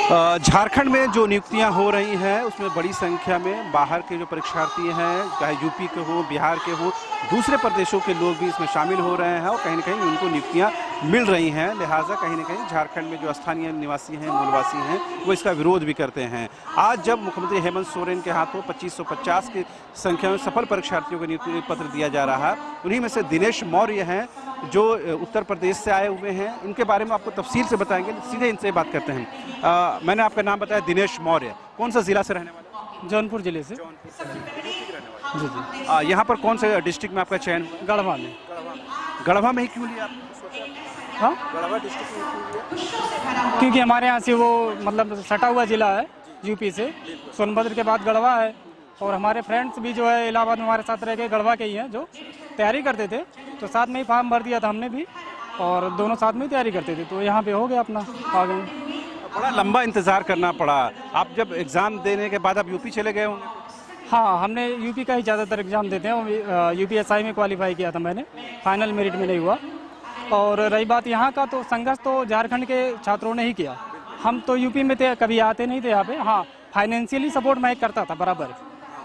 झारखंड में जो नियुक्तियां हो रही हैं उसमें बड़ी संख्या में बाहर के जो परीक्षार्थी हैं, चाहे यूपी के हो, बिहार के हो, दूसरे प्रदेशों के लोग भी इसमें शामिल हो रहे हैं और कहीं ना कहीं उनको नियुक्तियां मिल रही हैं। लिहाजा कहीं ना कहीं झारखंड में जो स्थानीय निवासी हैं, मूलवासी हैं, वो इसका विरोध भी करते हैं। आज जब मुख्यमंत्री हेमंत सोरेन के हाथों 2550 की संख्या में सफल परीक्षार्थियों को नियुक्ति पत्र दिया जा रहा है, उन्हीं में से दिनेश मौर्य हैं जो उत्तर प्रदेश से आए हुए हैं। इनके बारे में आपको तफसील से बताएंगे, सीधे इनसे बात करते हैं। मैंने आपका नाम बताया दिनेश मौर्य, कौन सा जिला से रहने वाले? जौनपुर जिले से। जी जी। यहाँ पर कौन से डिस्ट्रिक्ट में आपका चयन? गढ़वा में। गढ़वा में ही क्यों लिया? हाँ, गढ़वा डिस्ट्रिक्ट में क्यों लिया? क्योंकि हमारे यहाँ से वो मतलब सटा हुआ जिला है यूपी से। सोनभद्र के बाद गढ़वा है और हमारे फ्रेंड्स भी जो है इलाहाबाद में हमारे साथ रह के गढ़वा के ही हैं, जो तैयारी करते थे, तो साथ में ही फॉर्म भर दिया था हमने भी और दोनों साथ में ही तैयारी करते थे, तो यहाँ पे हो गया अपना, आ गए। बड़ा लंबा इंतजार करना पड़ा। आप जब एग्जाम देने के बाद आप यूपी चले गए होंगे? हाँ, हमने यूपी का ही ज़्यादातर एग्ज़ाम देते हैं। यूपीएसआई में क्वालिफाई किया था मैंने, फाइनल मेरिट में नहीं हुआ। और रही बात यहाँ का, तो संघर्ष तो झारखंड के छात्रों ने ही किया। हम तो यूपी में थे, कभी आते नहीं थे यहाँ पे। हाँ, फाइनेंशियली सपोर्ट मैं करता था बराबर,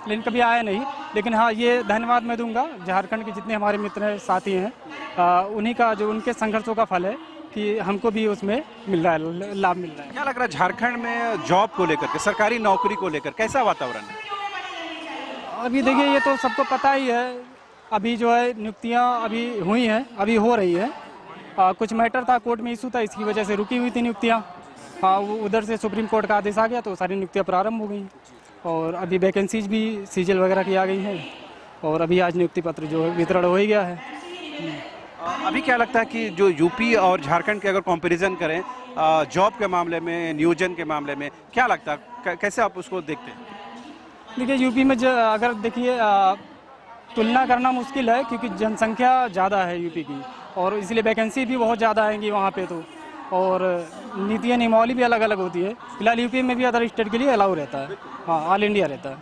लेकिन कभी आया नहीं। लेकिन हाँ, ये धन्यवाद मैं दूंगा झारखंड के जितने हमारे मित्र हैं, साथी हैं, उन्हीं का जो उनके संघर्षों का फल है कि हमको भी उसमें मिल रहा है, लाभ मिल रहा है। क्या लग रहा है झारखंड में जॉब को लेकर के, सरकारी नौकरी को लेकर कैसा वातावरण है? अभी देखिए, ये तो सबको पता ही है। अभी जो है नियुक्तियाँ अभी हुई हैं, अभी हो रही है। कुछ मैटर था, कोर्ट में इशू था, इसकी वजह से रुकी हुई थी नियुक्तियाँ। हाँ, वो उधर से सुप्रीम कोर्ट का आदेश आ गया तो सारी नियुक्तियाँ प्रारंभ हो गई और अभी वैकेंसीज भी सीजल वगैरह की आ गई हैं और अभी आज नियुक्ति पत्र जो है वितरण हो ही गया है। अभी क्या लगता है कि जो यूपी और झारखंड के अगर कंपैरिजन करें जॉब के मामले में, नियोजन के मामले में, क्या लगता है, कैसे आप उसको देखते हैं? देखिए, यूपी में अगर देखिए तुलना करना मुश्किल है क्योंकि जनसंख्या ज़्यादा है यूपी की और इसलिए वैकेंसी भी बहुत ज़्यादा आएंगी वहाँ पे तो, और नीतियाँ नियमावली भी अलग अलग होती है। फिलहाल यूपी में भी अदर स्टेट के लिए अलाउ रहता है। हाँ, ऑल इंडिया रहता है।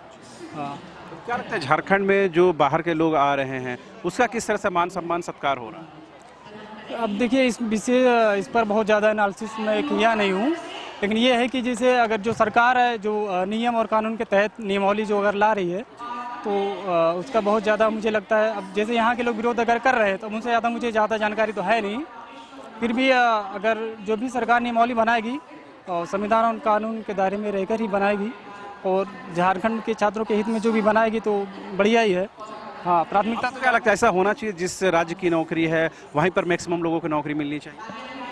हाँ, तो क्या लगता है झारखंड में जो बाहर के लोग आ रहे हैं उसका किस तरह से मान सम्मान सत्कार हो रहा है? अब देखिए, इस विषय इस पर बहुत ज़्यादा एनालिसिस मैं किया नहीं हूँ, लेकिन ये है कि जैसे अगर जो सरकार है जो नियम और कानून के तहत नियमावली जो अगर ला रही है तो उसका बहुत ज़्यादा मुझे लगता है। अब जैसे यहाँ के लोग विरोध अगर कर रहे हैं तो मुझसे ज़्यादा मुझे ज़्यादा जानकारी तो है नहीं, फिर भी अगर जो भी सरकार नियमावली बनाएगी और संविधान और कानून के दायरे में रहकर ही बनाएगी और झारखंड के छात्रों के हित में जो भी बनाएगी तो बढ़िया ही है। हाँ, प्राथमिकता तो क्या लगता है ऐसा होना चाहिए जिस राज्य की नौकरी है वहीं पर मैक्सिमम लोगों को नौकरी मिलनी चाहिए?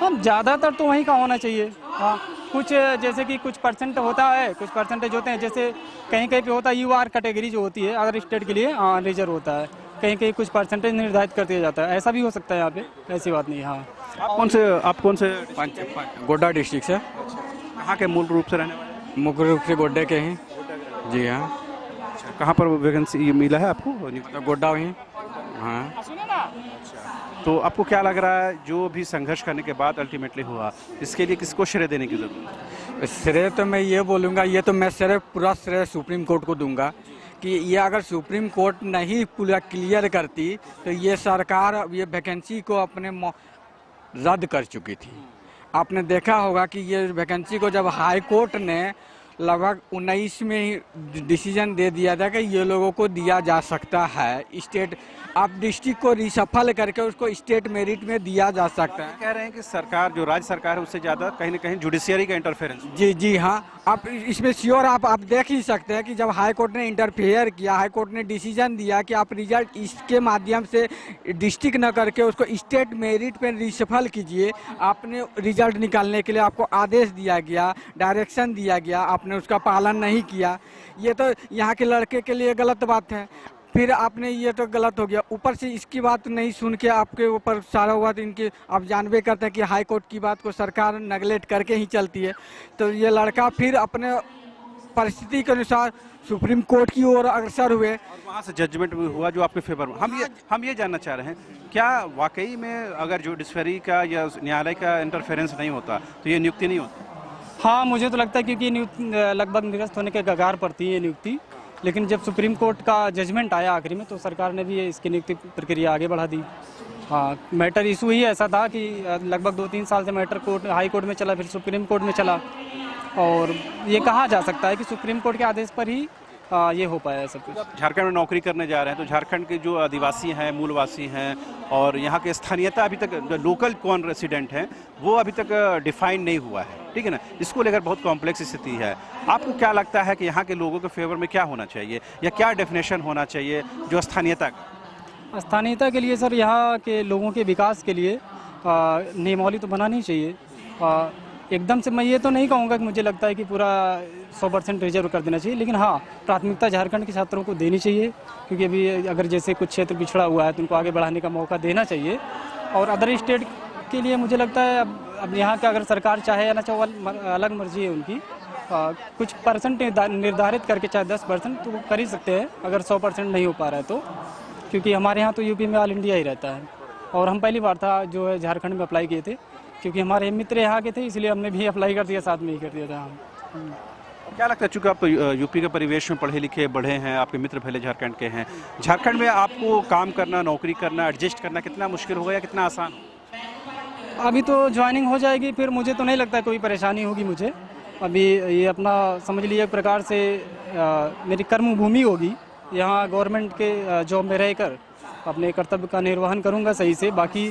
हम ज़्यादातर तो वहीं का होना चाहिए। हाँ, कुछ जैसे कि कुछ परसेंट होता है, कुछ परसेंटेज होते हैं, जैसे कहीं कहीं पे होता है यूआर कैटेगरी जो होती है अदर स्टेट के लिए रिजर्व होता है, कहीं कहीं कुछ परसेंटेज निर्धारित कर दिया जाता है। ऐसा भी हो सकता है यहाँ पे, ऐसी बात नहीं। हाँ, आप कौन से गोड्डा डिस्ट्रिक्ट से। कहाँ के मूल रूप से रहने वाले? मुख्य रूप से गोड्डे के हैं। जी हाँ। कहाँ पर वैकेंसी मिला है आपको? तो गोड्डा ही। हाँ। तो आपको क्या लग रहा है जो भी संघर्ष करने के बाद अल्टीमेटली हुआ, इसके लिए किसको श्रेय देने की जरूरत है? श्रेय तो मैं ये बोलूँगा, ये तो मैं पूरा श्रेय सुप्रीम कोर्ट को दूंगा कि ये अगर सुप्रीम कोर्ट नहीं पूरा क्लियर करती तो ये सरकार ये वैकेंसी को अपने रद्द कर चुकी थी। आपने देखा होगा कि ये वैकेंसी को जब हाई कोर्ट ने लगभग 19 में ही डिसीजन दे दिया था कि ये लोगों को दिया जा सकता है स्टेट, आप डिस्ट्रिक्ट को रिशफल करके उसको स्टेट मेरिट में दिया जा सकता है। कह रहे हैं कि सरकार जो राज्य सरकार है उससे ज़्यादा कहीं ना कहीं जुडिशियरी का इंटरफेरेंस। जी जी हाँ, आप इसमें श्योर आप देख ही सकते हैं कि जब हाई कोर्ट ने इंटरफेयर किया, हाई कोर्ट ने डिसीजन दिया कि आप रिजल्ट इसके माध्यम से डिस्ट्रिक्ट न करके उसको स्टेट मेरिट पे रिशफल कीजिए। आपने रिजल्ट निकालने के लिए आपको आदेश दिया गया, डायरेक्शन दिया गया, आपने उसका पालन नहीं किया। ये तो यहाँ के लड़के के लिए गलत बात है। फिर आपने ये तो गलत हो गया, ऊपर से इसकी बात नहीं सुन के आपके ऊपर सारा हुआ। तो इनके आप जानबे करते हैं कि हाई कोर्ट की बात को सरकार नेगलेक्ट करके ही चलती है। तो ये लड़का फिर अपने परिस्थिति के अनुसार सुप्रीम कोर्ट की ओर अग्रसर हुए और वहाँ से जजमेंट भी हुआ जो आपके फेवर में। हम ये जानना चाह रहे हैं, क्या वाकई में अगर जुडिशरी का या न्यायालय का इंटरफेरेंस नहीं होता तो ये नियुक्ति नहीं होती? हाँ, मुझे तो लगता है क्योंकि लगभग निरस्त होने के कगार पर थी ये नियुक्ति, लेकिन जब सुप्रीम कोर्ट का जजमेंट आया आखिरी में तो सरकार ने भी इसकी नियुक्ति प्रक्रिया आगे बढ़ा दी। हाँ, मैटर इशू ही ऐसा था कि लगभग 2-3 साल से मैटर हाई कोर्ट में चला, फिर सुप्रीम कोर्ट में चला, और ये कहा जा सकता है कि सुप्रीम कोर्ट के आदेश पर ही ये हो पाया है सब कुछ। झारखंड में नौकरी करने जा रहे हैं तो झारखंड के जो आदिवासी हैं, मूलवासी हैं और यहाँ के स्थानीयता अभी तक लोकल कौन रेसिडेंट हैं वो अभी तक डिफाइन नहीं हुआ है, ठीक है ना। इसको लेकर बहुत कॉम्प्लेक्स स्थिति है। आपको क्या लगता है कि यहाँ के लोगों के फेवर में क्या होना चाहिए या क्या डेफिनेशन होना चाहिए जो स्थानीयता का? स्थानीयता के लिए सर यहाँ के लोगों के विकास के लिए नियमावली तो बनानी चाहिए। एकदम से मैं ये तो नहीं कहूँगा कि मुझे लगता है कि पूरा 100% रिजर्व कर देना चाहिए, लेकिन हाँ प्राथमिकता झारखंड के छात्रों को देनी चाहिए, क्योंकि अभी अगर जैसे कुछ क्षेत्र पिछड़ा हुआ है तो उनको आगे बढ़ाने का मौका देना चाहिए। और अदर स्टेट के लिए मुझे लगता है अब यहाँ का अगर सरकार चाहे या ना चाहे अलग मर्जी है उनकी, कुछ परसेंट निर्धारित करके चाहे 10% तो वो कर ही सकते हैं अगर 100% नहीं हो पा रहा है तो, क्योंकि हमारे यहाँ तो यूपी में ऑल इंडिया ही रहता है और हम पहली बार था जो है झारखंड में अप्लाई किए थे, क्योंकि हमारे मित्र यहाँ के थे इसलिए हमने भी अप्लाई कर दिया, साथ में ही कर दिया था हम। क्या लगता है, चूँकि आप तो यूपी के परिवेश में पढ़े लिखे बढ़े हैं, आपके मित्र पहले झारखंड के हैं, झारखंड में आपको काम करना, नौकरी करना, एडजस्ट करना कितना मुश्किल होगा या कितना आसान? अभी तो ज्वाइनिंग हो जाएगी, फिर मुझे तो नहीं लगता कोई परेशानी होगी मुझे। अभी ये अपना समझ लीजिए एक प्रकार से मेरी कर्म भूमि होगी, यहाँ गवर्नमेंट के जॉब में रहकर अपने कर्तव्य का निर्वहन करूँगा सही से। बाकी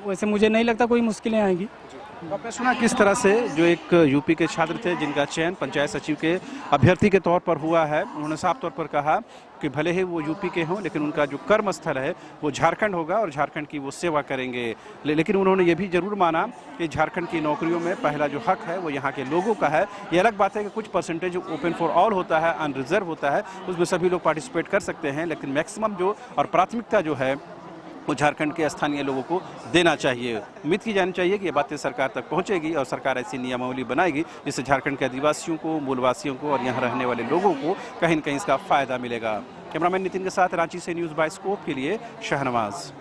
वैसे मुझे नहीं लगता कोई मुश्किलें आएंगी। तो आपने सुना किस तरह से जो एक यूपी के छात्र थे जिनका चयन पंचायत सचिव के अभ्यर्थी के तौर पर हुआ है, उन्होंने साफ तौर पर कहा कि भले ही वो यूपी के हों लेकिन उनका जो कर्म स्थल है वो झारखंड होगा और झारखंड की वो सेवा करेंगे। लेकिन उन्होंने ये भी जरूर माना कि झारखंड की नौकरियों में पहला जो हक है वो यहाँ के लोगों का है। ये अलग बात है कि कुछ परसेंटेज ओपन फॉर ऑल होता है, अनरिजर्व होता है, उसमें सभी लोग पार्टिसिपेट कर सकते हैं, लेकिन मैक्सिमम जो और प्राथमिकता जो है वो झारखंड के स्थानीय लोगों को देना चाहिए। उम्मीद की जानी चाहिए कि ये बातें सरकार तक पहुंचेगी और सरकार ऐसी नियमावली बनाएगी जिससे झारखंड के आदिवासियों को, मूलवासियों को और यहाँ रहने वाले लोगों को कहीं न कहीं इसका फ़ायदा मिलेगा। कैमरामैन नितिन के साथ रांची से न्यूज़ बाय स्कोप के लिए शहनवाज।